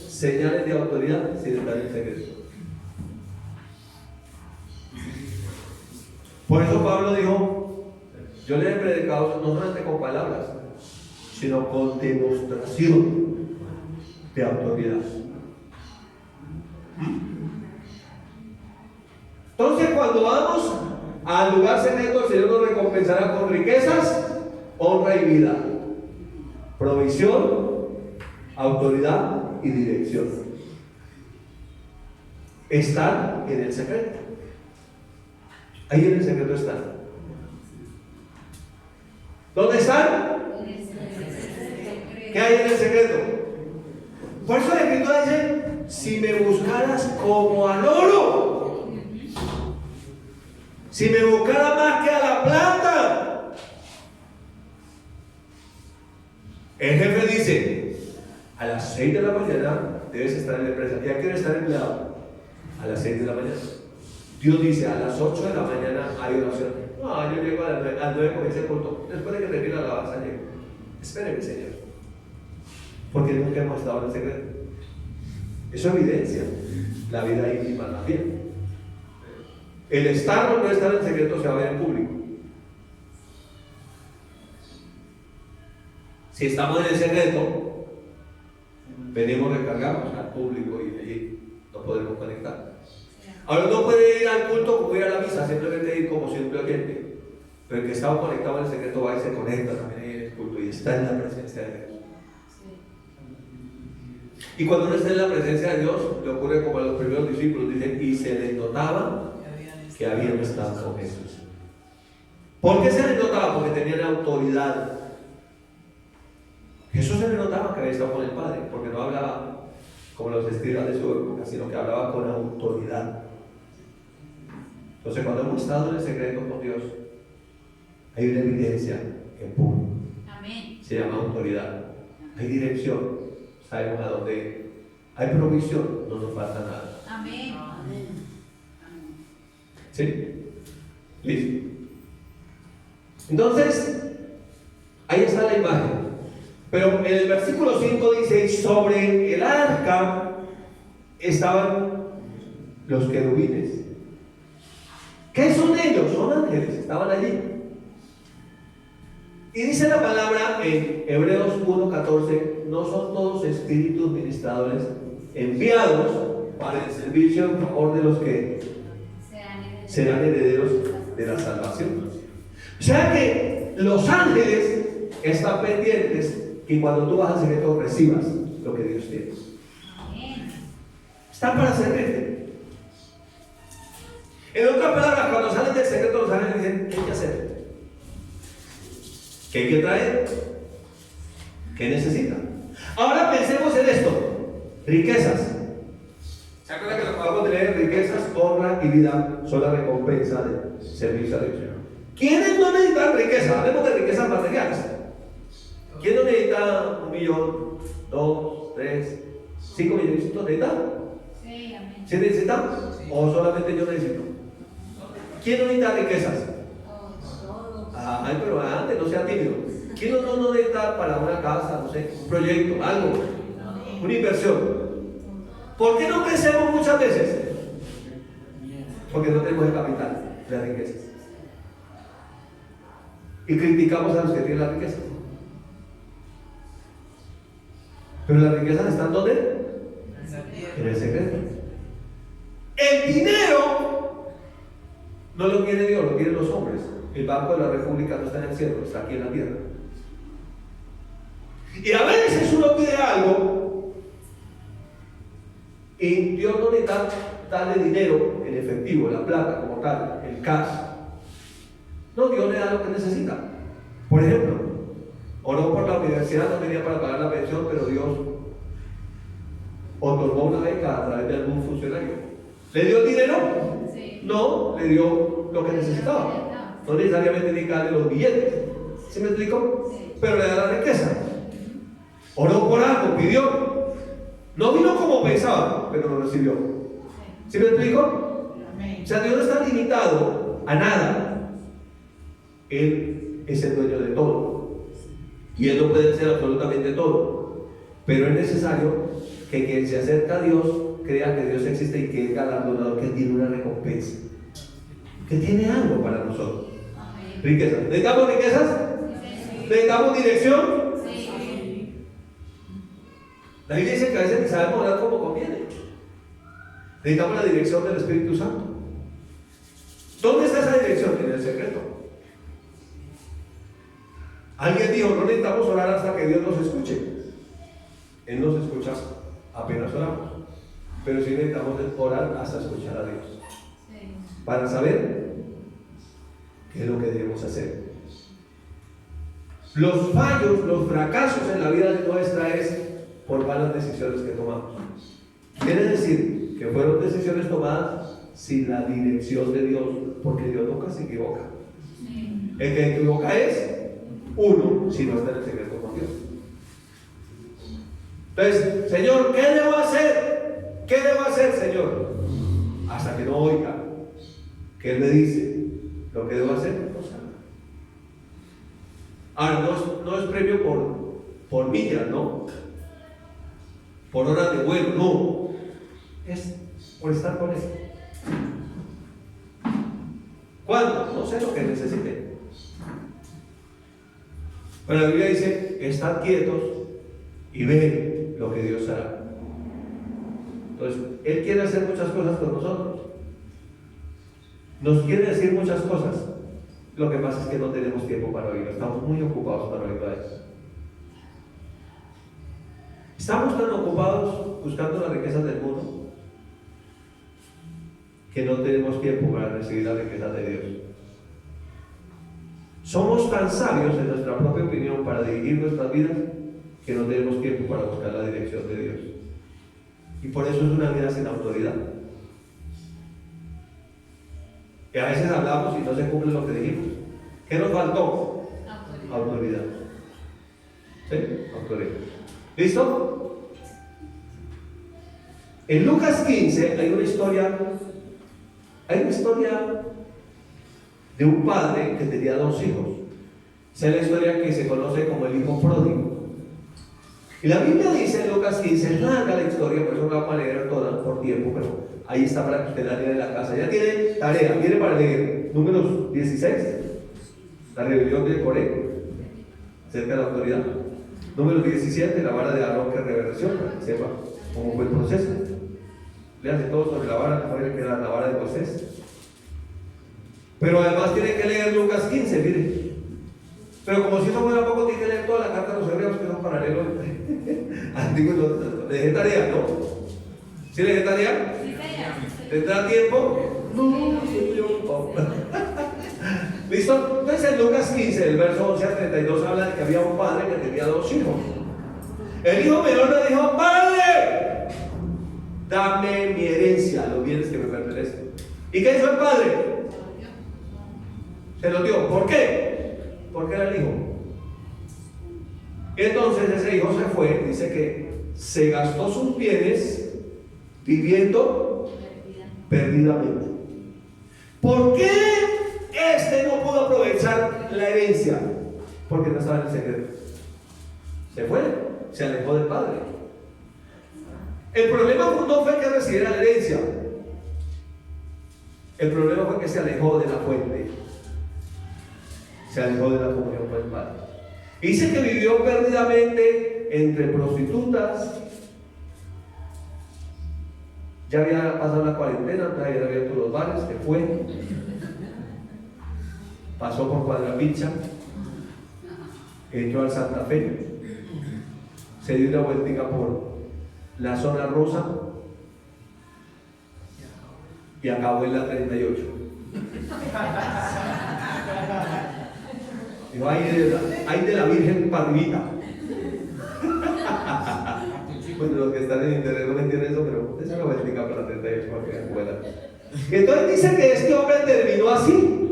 señales de autoridad sin estar en secreto. Por eso Pablo dijo: yo le he predicado no solamente con palabras, sino con demostración de autoridad. Entonces, cuando vamos al lugar secreto, el Señor nos recompensará con riquezas, honra y vida, provisión, autoridad y dirección. Están en el secreto. Ahí en el secreto están. ¿Dónde están? ¿Qué hay en el secreto? Por eso la Escritura dice: si me buscaras como al oro, si me buscaras más que a la plata. El jefe dice: a las 6 de la mañana debes estar en la empresa. ¿Y a qué hora estar empleado? A las 6 de la mañana. Dios dice: a las 8 de la mañana hay oración. No, yo llego a las 9 comienza el culto. Después de que termine la alabanza llego. Espéreme, Señor. Porque nunca hemos estado en el secreto. Eso evidencia la vida íntima también. El estar o no estar en secreto se va a ver en público. Si estamos en el secreto, venimos recargados al público y allí nos podemos conectar. Ahora no puede ir al culto como ir a la misa, simplemente ir como simple oyente. Pero el que estaba conectado en el secreto va y se conecta también ahí en el culto y está en la presencia de Dios. Y cuando uno está en la presencia de Dios, le ocurre como a los primeros discípulos, dicen: y se les notaba que habían estado con Jesús. ¿Por qué se les notaba? Porque tenían autoridad. Jesús se le notaba que había estado con el Padre, porque no hablaba como los escribas de su época, sino que hablaba con autoridad. Entonces, cuando hemos estado en el secreto con Dios, hay una evidencia en público. Amén. Se llama autoridad. Hay dirección, sabemos a dónde ir. Hay provisión, no nos falta nada. Amén. ¿Sí? Listo. Entonces, ahí está la imagen. Pero en el versículo 5 dice: sobre el arca estaban los querubines. ¿Qué son ellos? Son ángeles, estaban allí. Y dice la palabra en Hebreos 1:14: no son todos espíritus ministradores enviados para el servicio en favor de los que serán herederos de la salvación. O sea que los ángeles están pendientes que cuando tú vas al secreto recibas lo que Dios tiene. Están para servirte. En otras palabras, cuando salen del secreto, los ángeles dicen: ¿qué hay que hacer? ¿Qué hay que traer? ¿Qué necesitan? Ahora pensemos en esto: riquezas. ¿Se acuerdan que lo que acabamos de leer? Riquezas, honra y vida son la recompensa del servicio a Dios. ¿Quiénes no necesitan riqueza? Hablemos de riquezas materiales. ¿Quién no necesita 1 millón, 2, 3, 5 millones? ¿Necesita? Sí, amén. ¿Sí necesita? Sí. ¿O solamente yo necesito? ¿Quién no necesita riquezas? Ay, pero antes no sea tímido. ¿Quién no necesita para una casa, no sé, un proyecto, algo, una inversión? ¿Por qué no crecemos muchas veces? Porque no tenemos el capital, las riquezas. Y criticamos a los que tienen las riquezas. Pero las riquezas están ¿dónde? En el secreto. El dinero no lo quiere Dios, lo quieren los hombres. El Banco de la República no está en el cielo, está aquí en la tierra. Y a veces uno pide algo y Dios no necesita darle dinero en efectivo, la plata como tal, el cash. No, Dios le da lo que necesita. Por ejemplo, oró por la universidad, no tenía para pagar la pensión, pero Dios otorgó una beca a través de algún funcionario. ¿Le dio dinero? Sí. No, le dio lo que necesitaba. No necesariamente tiene que darle los billetes. ¿Sí me explico? Sí. Pero le da la riqueza. Oró por algo, pidió. No vino como pensaba, pero lo recibió. ¿Sí me explico? Amén. O sea, Dios no está limitado a nada. Él es el dueño de todo. Y Él no puede ser absolutamente todo. Pero es necesario que quien se acerca a Dios crea que Dios existe y que es galardonador, que tiene una recompensa, que tiene algo para nosotros. Amén. Riquezas. ¿Necesitamos riquezas? Sí. ¿Necesitamos dirección? Sí. La Biblia dice que a veces ni sabemos orar como conviene. Necesitamos la dirección del Espíritu Santo. ¿Dónde está esa dirección? En el secreto. Alguien dijo, no necesitamos orar hasta que Dios nos escuche. Él nos escucha apenas oramos. Pero sí necesitamos orar hasta escuchar a Dios. Sí. Para saber qué es lo que debemos hacer. Los fallos, los fracasos en la vida nuestra es por malas decisiones que tomamos. Quiere decir que fueron decisiones tomadas sin la dirección de Dios, porque Dios nunca se equivoca. Sí. El que equivoca es uno, si no está en el secreto con Dios. Entonces, Señor, ¿qué debo hacer? ¿Qué debo hacer, Señor? Hasta que no oiga que Él me dice lo que debo hacer, no sabe. Ahora, no es premio por millas, ¿no? Por horas de vuelo, no. Es por estar con Él. ¿Cuándo? No sé lo que necesite. Pero la Biblia dice, estad quietos y ven lo que Dios hará. Entonces, Él quiere hacer muchas cosas con nosotros. Nos quiere decir muchas cosas. Lo que pasa es que no tenemos tiempo para oírlo. Estamos muy ocupados para oírlo a Él. Estamos tan ocupados buscando las riquezas del mundo que no tenemos tiempo para recibir las riquezas de Dios. Somos tan sabios en nuestra propia opinión para dirigir nuestras vidas que no tenemos tiempo para buscar la dirección de Dios. Y por eso es una vida sin autoridad. Que a veces hablamos y no se cumple lo que dijimos. ¿Qué nos faltó? Autoridad. ¿Sí? Autoridad. ¿Listo? En Lucas 15 hay una historia de un padre que tenía dos hijos. Esa es la historia que se conoce como el hijo pródigo. Y la Biblia dice en Lucas 15, es larga la historia, por eso no la vamos a leer toda por tiempo, pero ahí está para que usted la lea en la casa. Ya tiene tarea, viene para leer Números 16, la rebelión de Coré, cerca de la autoridad. Números 17, la vara de Aarón que reverdeció, para que sepa cómo fue el proceso. Léase todo sobre la vara, que era la vara de Moisés. Pero además tiene que leer Lucas 15, mire. Pero como si no fuera poco, tiene que leer toda la carta de los hebreos, que son paralelos antiguos. Le dejé tarea, ¿no? ¿Sí le dejé tarea? Sí, señor. ¿Tendrá tiempo? No, ¿listo? Entonces en Lucas 15, el verso 11 al 32, habla de que había un padre que tenía dos hijos. El hijo menor le dijo: ¡Padre! Dame mi herencia, los bienes que me pertenecen. ¿Y qué hizo el padre? Se lo dio. ¿Por qué? Porque era el hijo. Entonces ese hijo se fue, dice que se gastó sus bienes viviendo perdidamente. ¿Por qué este no pudo aprovechar la herencia? Porque no estaba en el secreto. Se fue, se alejó del padre. El problema no fue que recibiera la herencia. El problema fue que se alejó de la fuente. Se alejó de la comunión con el Padre. Dice que vivió perdidamente entre prostitutas. Ya había pasado la cuarentena, ya había abierto los bares, que fue. Pasó por Cuadrapicha, entró al Santa Fe, se dio una vueltica por la zona rosa y acabó en la 38. Dijo, hay de la Virgen Parvita. Bueno, los que están en internet no entienden eso, pero es una vueltica por la 38 para que puedan. Entonces dice que este hombre terminó así.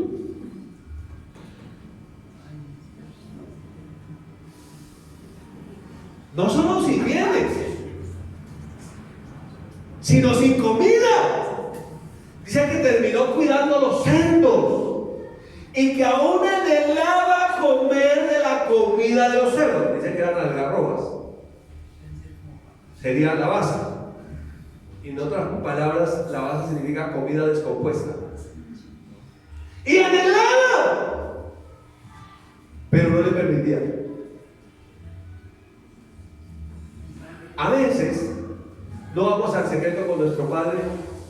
No solo sin bienes, sino sin comida. Dice que terminó cuidando los cerdos y que aún anhelaba comer de la comida de los cerdos. Dice que eran algarrobas. Sería la basa. Y en otras palabras, la basa significa comida descompuesta. Y anhelaba, pero no le permitía. A veces no vamos al secreto con nuestro Padre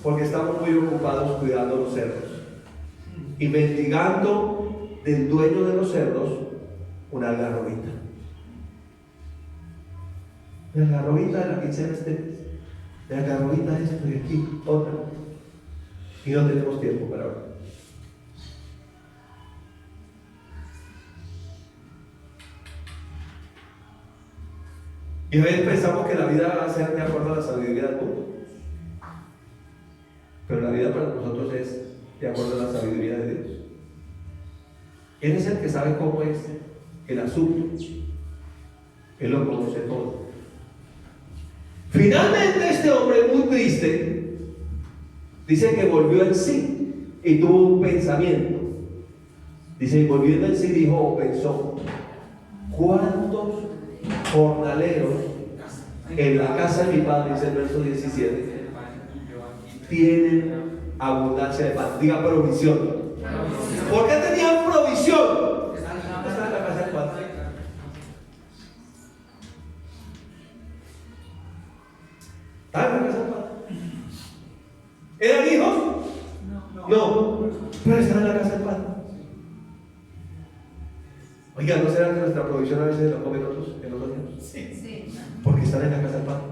porque estamos muy ocupados cuidando los cerdos y mendigando del dueño de los cerdos una algarrobita. La algarrobita de la quincena la algarrobita esto y aquí otra. Y no tenemos tiempo para ahora. Y a veces pensamos que la vida va a ser de acuerdo a la sabiduría del mundo. Pero la vida para nosotros es de acuerdo a la sabiduría de Dios. Él es el que sabe cómo es el asunto. Él lo conoce todo. Finalmente este hombre muy triste dice que volvió en sí y tuvo un pensamiento. Dice, y volviendo en sí dijo o pensó, ¿cuántos jornaleros en la casa de mi padre, dice el verso 17, tienen abundancia de pan? Diga provisión. ¿Por qué tenían provisión? Está en la casa del padre. ¿Está en la casa del padre? ¿Eran hijos? No, pero están en la casa del padre. Oiga, ¿no será que nuestra provisión a veces la comen otros en los niños? Sí. Porque están en la casa del Padre.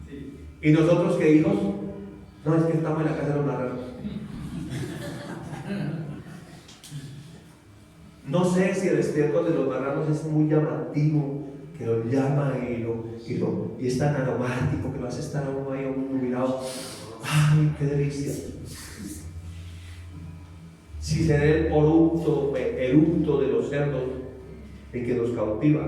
Sí. ¿Y nosotros qué hijos? No, es que estamos en la casa de los marranos. No sé si el estiércol de los marranos es muy llamativo, que lo llama y es tan aromático que lo hace estar a uno ahí, a uno mirado. ¡Ay, qué delicia! Si será el eructo de los cerdos el que nos cautiva.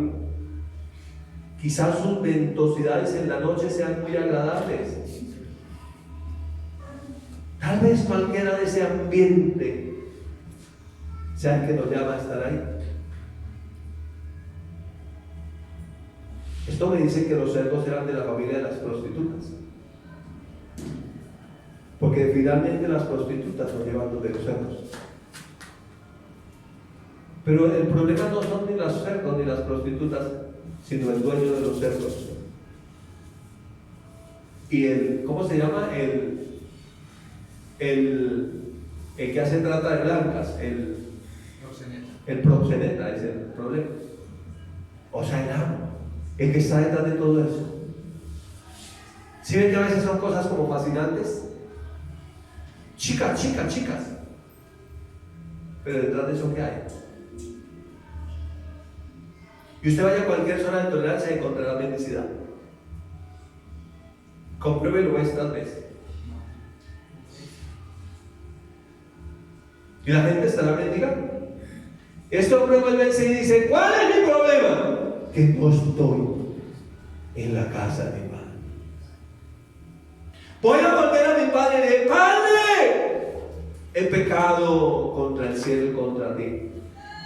Quizás sus ventosidades en la noche sean muy agradables. Tal vez cualquiera de ese ambiente sea el que nos llama a estar ahí. Esto me dice que los cerdos eran de la familia de las prostitutas. Porque finalmente las prostitutas nos llevan de los cerdos. Pero el problema no son ni los cerdos ni las prostitutas, sino el dueño de los cerdos. Y ¿cómo se llama? El que hace trata de blancas, el proxeneta es el problema. O sea, el amo, el que está detrás de todo eso. ¿Sí ven que a veces son cosas como fascinantes? Chicas. Pero detrás de eso, ¿qué hay? Y usted vaya a cualquier zona de tolerancia y encontrará mendicidad. Compruébelo estas veces. Y la gente estará mendigando. Este hombre vuelve y dice, ¿cuál es mi problema? Que no estoy en la casa de mi padre. Voy a volver a mi padre y le dije, Padre, he pecado contra el cielo y contra ti.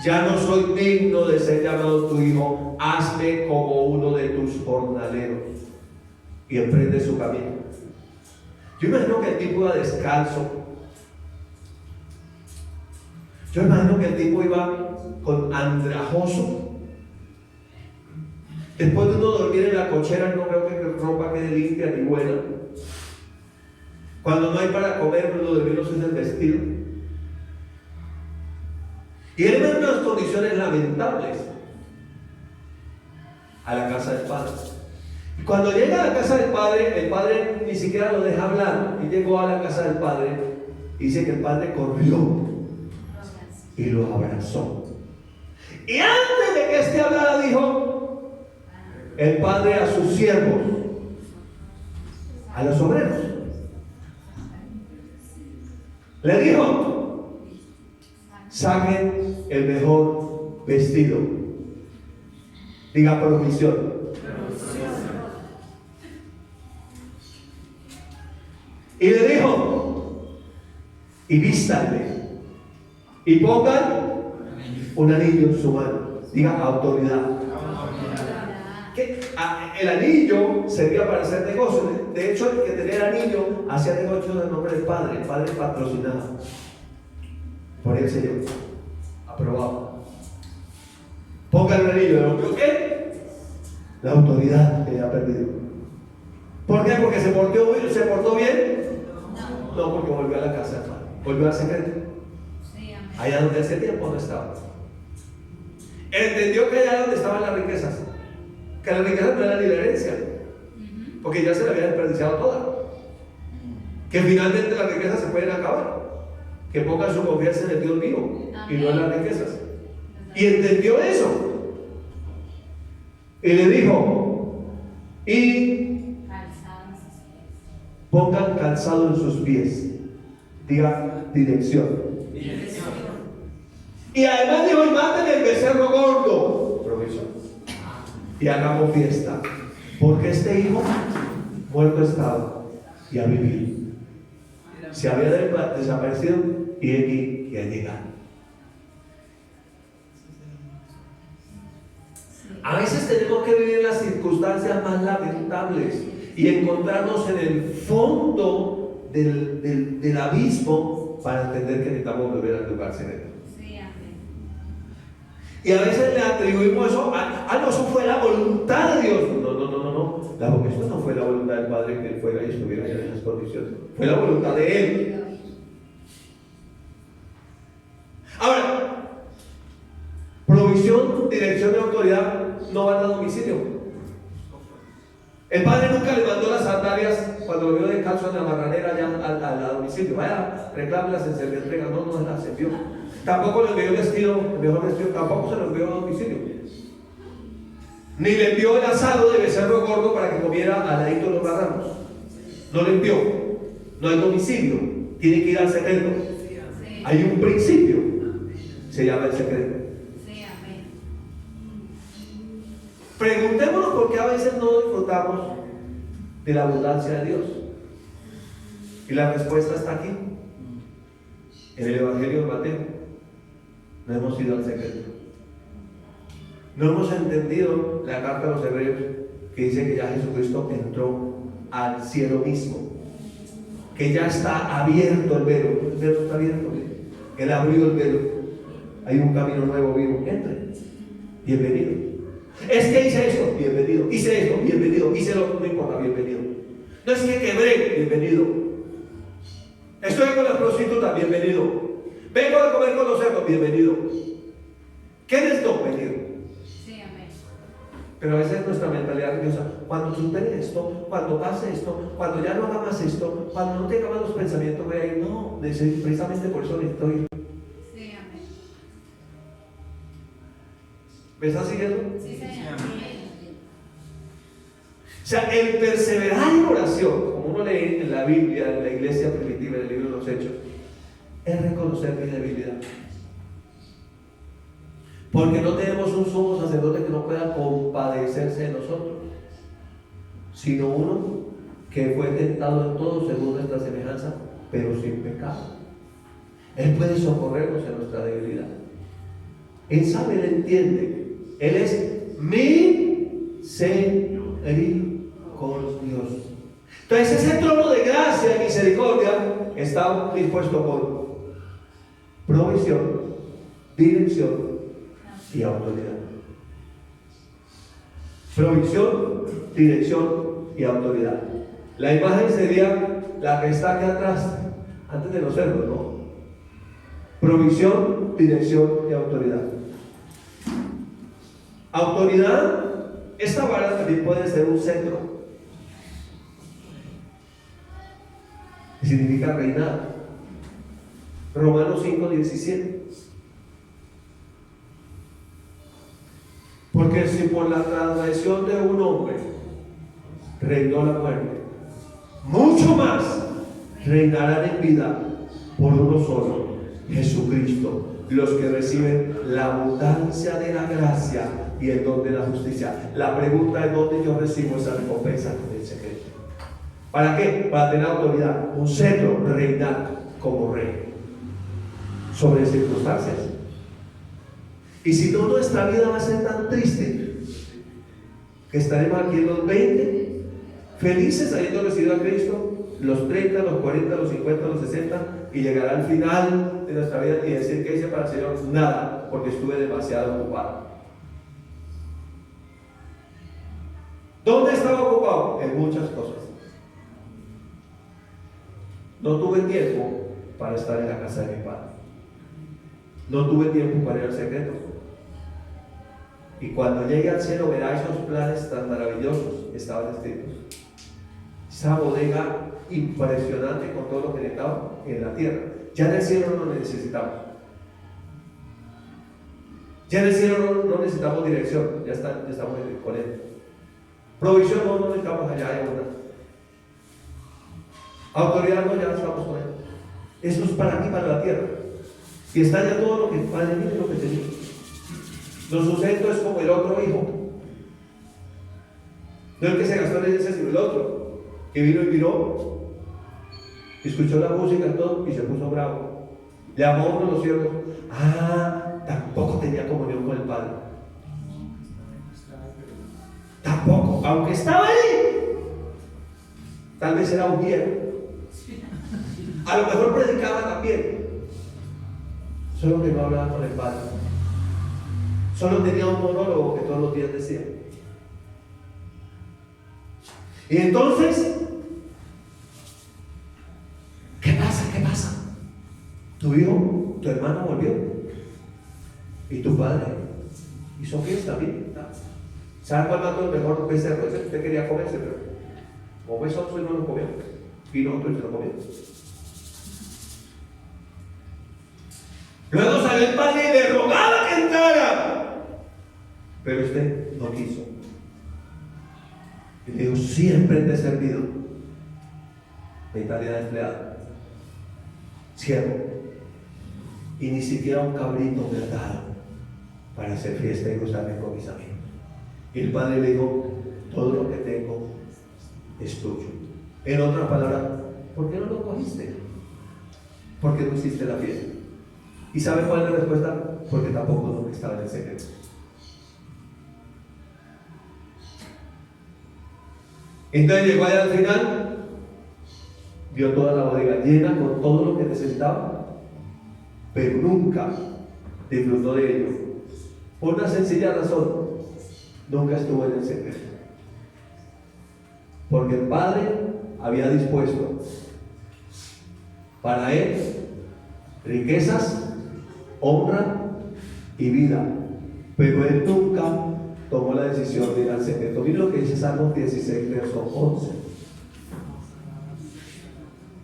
Ya no soy digno de ser llamado tu hijo. Hazme como uno de tus jornaleros. y emprende su camino. Yo imagino que el tipo iba descalzo. Yo imagino que el tipo iba con andrajoso. Después de uno dormir en la cochera, no creo que ropa quede limpia ni buena. Cuando no hay para comer, uno de menos es el vestido. Y él va en unas condiciones lamentables a la casa del padre. Y cuando llega a la casa del padre, el padre ni siquiera lo deja hablar. Y llegó a la casa del padre, y dice que el padre corrió y lo abrazó. Y antes de que éste hablara, dijo el padre a sus siervos, a los obreros, le dijo: saquen el mejor vestido. Diga provisión. Y le dijo: y vístanle y pongan un anillo en su mano. Diga autoridad. Que el anillo servía para hacer negocios. De hecho, el que tenía el anillo hacía negocios en nombre del padre. El padre patrocinaba por el Señor. Aprobado. Pongan el anillo. ¿Qué? La autoridad que ha perdido. ¿Por qué? Porque se portó bien. No, porque volvió a la casa, volvió al secreto. Allá donde hace tiempo no estaba. Entendió que allá donde estaban las riquezas, que las riquezas no eran ni la herencia, porque ya se la había desperdiciado toda. Que finalmente las riquezas se pueden acabar. Que ponga su confianza en el Dios vivo y no en las riquezas. Y entendió eso. Y le dijo: y pongan calzado en sus pies. Diga dirección. Y además dijo: y maten el becerro gordo. Provisión. Y hagamos fiesta. Porque este hijo muerto estaba y ha vivido. Se había desaparecido y aquí que ha llegado. A veces tenemos que vivir las circunstancias más lamentables y encontrarnos en el fondo del abismo para entender que necesitamos volver al lugar secreto. Y a veces le atribuimos eso a no, eso fue la voluntad de Dios. No. Esto no fue la voluntad del Padre que él fuera y estuviera allá en esas condiciones. Fue la voluntad de Él. Ahora, provisión, dirección y autoridad no van a domicilio. El padre nunca le mandó las sandalias cuando lo vio descalzo en la marranera allá a domicilio. Vaya, reclámelas en servientrega. No las envió. Tampoco le envió el mejor vestido, tampoco se lo envió a domicilio. Ni le envió el asado de becerro gordo para que comiera al ladito de los marranos. No le envió. No hay domicilio. Tiene que ir al secreto. Hay un principio. Se llama el secreto. Preguntémonos por qué a veces no disfrutamos de la abundancia de Dios. Y la respuesta está aquí. En el Evangelio de Mateo. No hemos ido al secreto. No hemos entendido la carta a los Hebreos que dice que ya Jesucristo entró al cielo mismo. Que ya está abierto el velo. El velo está abierto. Él abrió el velo. Hay un camino nuevo vivo. Entre. Bienvenido. Es que hice esto, bienvenido. Hice esto, bienvenido. Hice lo otro, no importa, bienvenido. No es que quebré, bienvenido. Estoy con las prostitutas, bienvenido. Vengo a comer con los cerdos, bienvenido. ¿Qué es esto? Venido. Pero a veces nuestra mentalidad religiosa, cuando supere esto, cuando pase esto, cuando ya no haga más esto, cuando no tenga más los pensamientos, voy a ir. No, precisamente por eso necesito ir. ¿Me estás siguiendo? Sí, Señor. O sea, el perseverar en oración, como uno lee en la Biblia, en la iglesia primitiva, en el libro de los Hechos, es reconocer mi debilidad. Porque no tenemos un sumo sacerdote que no pueda compadecerse de nosotros, sino uno que fue tentado en todo según nuestra semejanza, pero sin pecado. Él puede socorrernos en nuestra debilidad. Él sabe, Él entiende. Él es misericordioso. Dios. Entonces ese trono de gracia y misericordia está dispuesto con provisión, dirección y autoridad. Provisión, dirección y autoridad. La imagen sería la que está aquí atrás, antes de los cerdos, ¿no? Provisión, dirección y autoridad. Autoridad, esta vara también puede ser un cetro. Significa reinar. Romanos 5:17. Porque si por la transgresión de un hombre reinó la muerte, mucho más reinarán en vida por uno solo, Jesucristo, los que reciben la abundancia de la gracia y el don de la justicia. La pregunta es: ¿dónde yo recibo esa recompensa del secreto? ¿Para qué? Para tener autoridad, un cetro, reinar como rey sobre circunstancias. Y si no, nuestra vida va a ser tan triste que estaremos aquí en los 20 felices habiendo recibido a Cristo, los 30, los 40, los 50, los 60, y llegará al final de nuestra vida y decir: ¿qué hice para el Señor? Nada, porque estuve demasiado ocupado. ¿Dónde estaba ocupado? En muchas cosas. No tuve tiempo para estar en la casa de mi Padre. No tuve tiempo para ir al secreto. Y cuando llegue al cielo verá esos planes tan maravillosos que estaban escritos. Esa bodega impresionante con todo lo que necesitaba en la tierra. Ya en el cielo no lo necesitamos. Ya en el cielo no necesitamos dirección. Ya estamos con Él. Provisión no necesitamos allá de una. Autoridad no, ya estamos con Él. Eso es para aquí, para la tierra. Y está ya todo lo que Padre mío, lo que tenía. Lo sustento es como el otro hijo. No el que se gastó en herencia, sino el otro, que vino y miró, escuchó la música y todo, y se puso bravo. Llamó a uno de los siervos. Tampoco tenía comunión con el Padre. Tampoco, aunque estaba ahí. Tal vez era un viejo. A lo mejor predicaba también. Solo que no hablaba con el Padre. Solo tenía un monólogo que todos los días decía. Y entonces, ¿qué pasa? ¿Qué pasa? Tu hijo, tu hermano volvió. Y tu padre hizo fiesta, bien. ¿Sabe cuál mató el mejor becerro? Ese que usted quería comerse, pero como becerro no lo comió. Vino otro y se lo comió. Luego salió el padre y le rogaba que entrara. Pero usted no quiso. Y le dijo: siempre te he servido. Mentalidad de empleado. Siervo. Y ni siquiera un cabrito me ha dado para hacer fiesta y gozarme con mis amigos. Y el padre le dijo: todo lo que tengo es tuyo. En otras palabras, ¿por qué no lo cogiste? ¿Por qué no hiciste la fiesta? ¿Y sabe cuál es la respuesta? Porque tampoco nunca estaba en el secreto. Entonces llegó allá al final, vio toda la bodega llena con todo lo que necesitaba, pero nunca disfrutó de ello. Por una sencilla razón: nunca estuvo en el secreto. Porque el Padre había dispuesto para él riquezas, honra y vida, pero él nunca tomó la decisión de ir al secreto. Mira lo que dice Salmos 16, verso 11.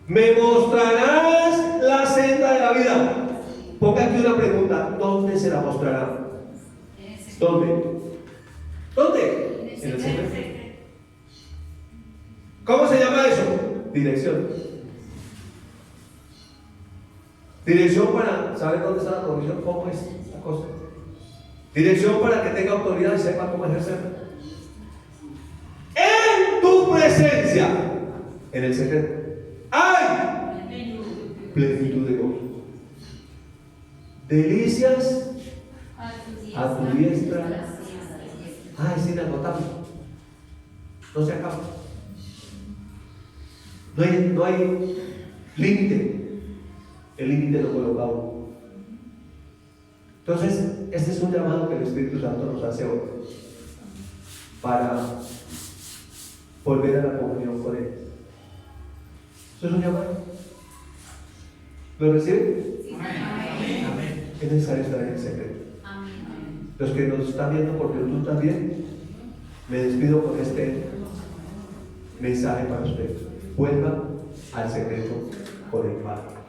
Me mostrarás la senda de la vida. Ponga aquí una pregunta: ¿dónde se la mostrará? ¿Dónde? ¿Dónde? En el secreto. ¿Cómo se llama eso? Dirección. Dirección para saber dónde está la provisión, cómo es la cosa. Dirección para que tenga autoridad y sepa cómo ejercerla. En tu presencia, en el secreto, hay plenitud de gozo. Delicias a tu diestra. Es inagotable. No se acaba. No hay límite. El límite lo coloca uno. Entonces, este es un llamado que el Espíritu Santo nos hace hoy para volver a la comunión con Él. Eso es un llamado. ¿Lo reciben? Amén. Es necesario estar en el secreto. Amén. Los que nos están viendo por YouTube también, me despido con este mensaje para ustedes. Vuelvan al secreto con el Padre.